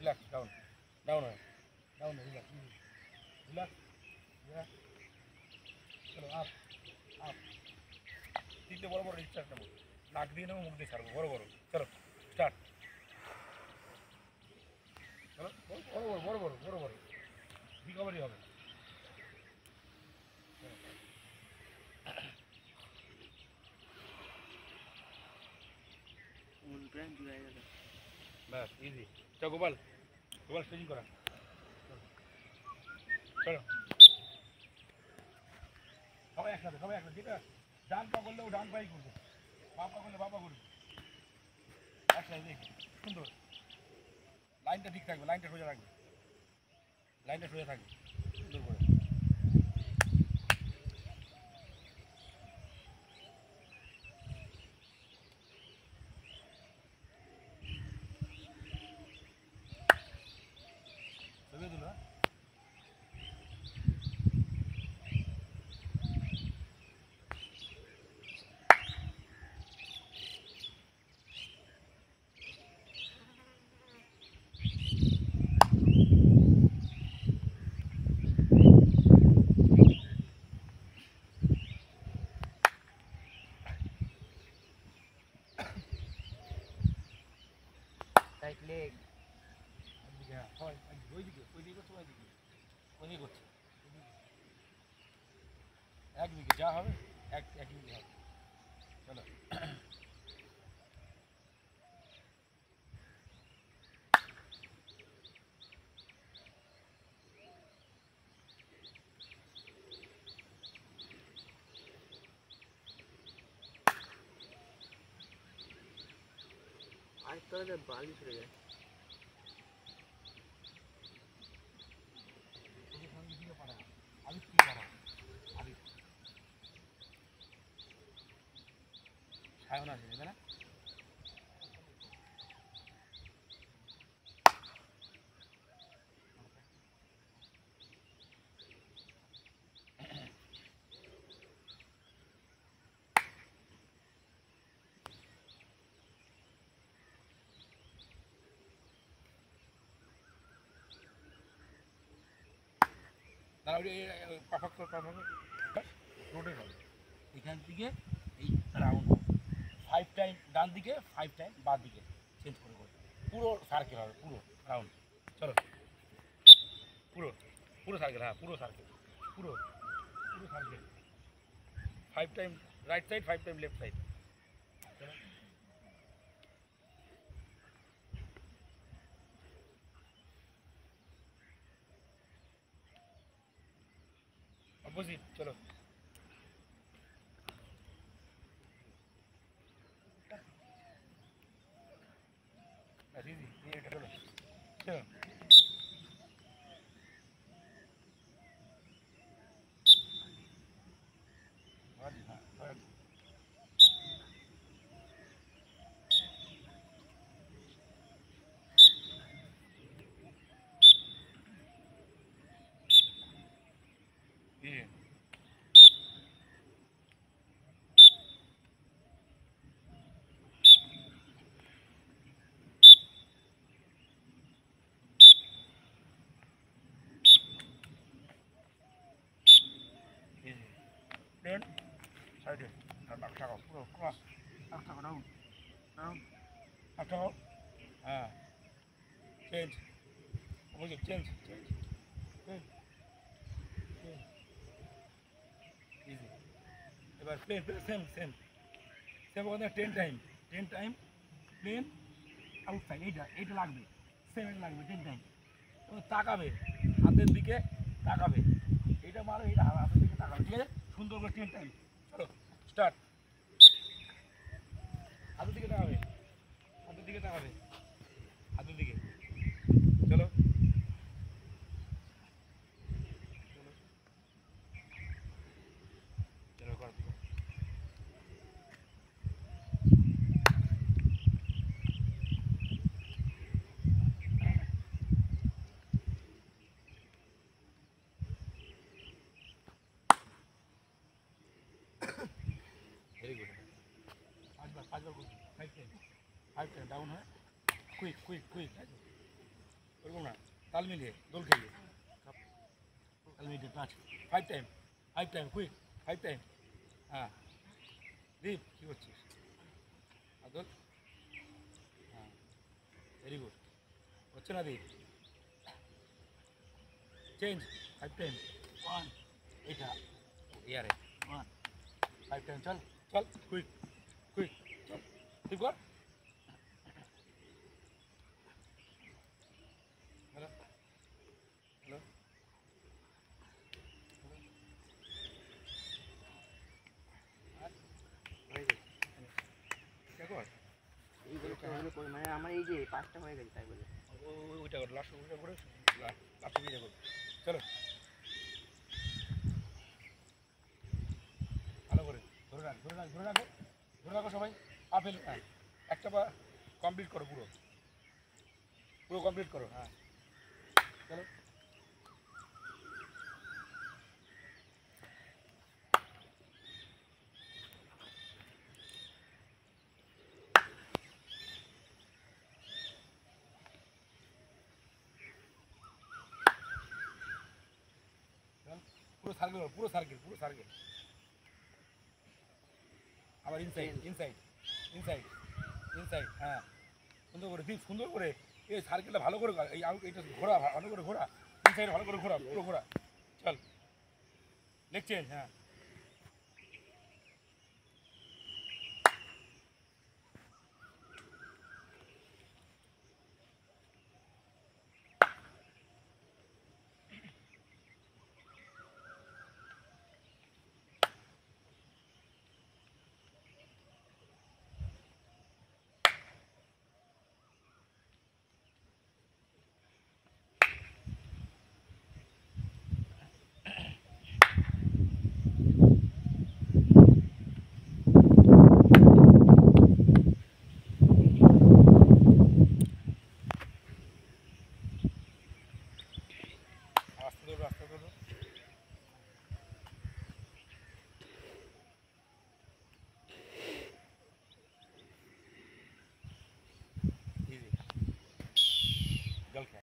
Relax, down, down হয়, down হয়, relax, relax, relax. চলো আপ, আপ। তিনটে বড় বড় রিস্টার্ট নেবো, নাক দিয়ে নেবো, মুখ দিয়ে ছাড়বো, বড় বড়। চলো স্টার্ট। চলো বড় বড় বড় বড় বড় বড় রিকভারি হবে। ব্যাস ইজি। চলো গোপাল, গোপাল স্ট্রেচিং করা। চলো সবাই একসাথে, সবাই একসাথে। যেটা ডান পা করলে ও ডান পাই করবে, বাঁ পা করলে বাঁ পা করবে, একসাথে দেখি। সুন্দর, লাইনটা ঠিক থাকবে, লাইনটা সোজা থাকবে, লাইনটা সোজা থাকবে সুন্দর করে। ছবি তুলো। রাইট লেগ একদিকে, হ্যাঁ সবাই ওইদিকে, ওইদিকে করছে, ওইদিকে, ওইদিকে করছে, একদিকে যা হবে একদিকে হবে। চলো আর তোদের বালি চলে যায়। আমি কি করা আমি সায়ন আছে দেবে না। দাঁড়া ওই পারফেক্ট রোটেট হবে এখান থেকে এই রাউন্ড 5 টাইম ডান দিকে, 5 টাইম বাঁ দিকে চেঞ্জ করে করে পুরো সার্কেল হবে, পুরো রাউন্ড। চলো পুরো পুরো সার্কেল, হ্যাঁ পুরো সার্কেল, পুরো পুরো circle. 5 time right side, 5 time left side. Opposite. চলো ইজি, এটা চলো চলো। হ্যাঁ ইজি। ইজি প্লেন সাইডে আর বাক থাকাও পুরো ক্রস, বাক থাকো, ডাউন ডাউন, বাক থাকো, হ্যাঁ change, opposite change change change change. Easy. এবার plane plane same same same ওখানে 10 টাইম, 10 টাইম প্লেন আউটসাইড, এইটা এইটা লাগবে, সেম এটা লাগবে 10 টাইম। তো তাকাবে হাতের দিকে, তাকাবে, এইটা মারো, এইটা হাতের দিকে তাকাবে, ঠিক আছে সুন্দর করে 10 টাইম। চলো স্টার্ট। হাতের দিকে তাকাবে, হাতের দিকে তাকাবে, হাতের দিকে। চলো চলো চলো কর দিকে। Very good. পাঁচবার পাঁচবার করবি, 5 টাইম, 5 টাইম ডাউন হয়, কুইক কুইক কুইক। ওরকম না, তাল মিলিয়ে দোল খেলিয়ে তাল মিলিয়ে touch 5 time 5 time quick 5 time. হ্যাঁ দীপ কী করছিস? আদল, হ্যাঁ ভেরি গুড। হচ্ছে না দীপ? চেঞ্জ 5 টাইম 1 এটা ইয়ারে 1 5 টাইম। চল চল কুইক কুইক চল ঠিক কর। হ্যালো হ্যালো হয়ে গেছে দেখো এইগুলো করে মানে আমার এই যে 5টা হয়ে গেছে তাই বলে। ওইটা করো লাস্ট ওইটা করে লাস্ট দিয়ে করো। চলো ভালো করে ধরে রাখ ধরে রাখ ধরে রাখো ধরে রাখো সবাই। আপেল হ্যাঁ একটা পা কমপ্লিট করো পুরো পুরো কমপ্লিট করো। হ্যাঁ চলো পুরো সার্কেল পুরো সার্কেল পুরো সার্কেল। আবার ইনসাইড ইনসাইড ইনসাইড ইনসাইড। হ্যাঁ সুন্দর করে দিক সুন্দর করে এই সার্কেলটা ভালো করে এই আউট এইটা ঘোরা ভালো করে ঘোরা ইনসাইড ভালো করে ঘোরা পুরো ঘোরা। চল লেগ চেঞ্জ। হ্যাঁ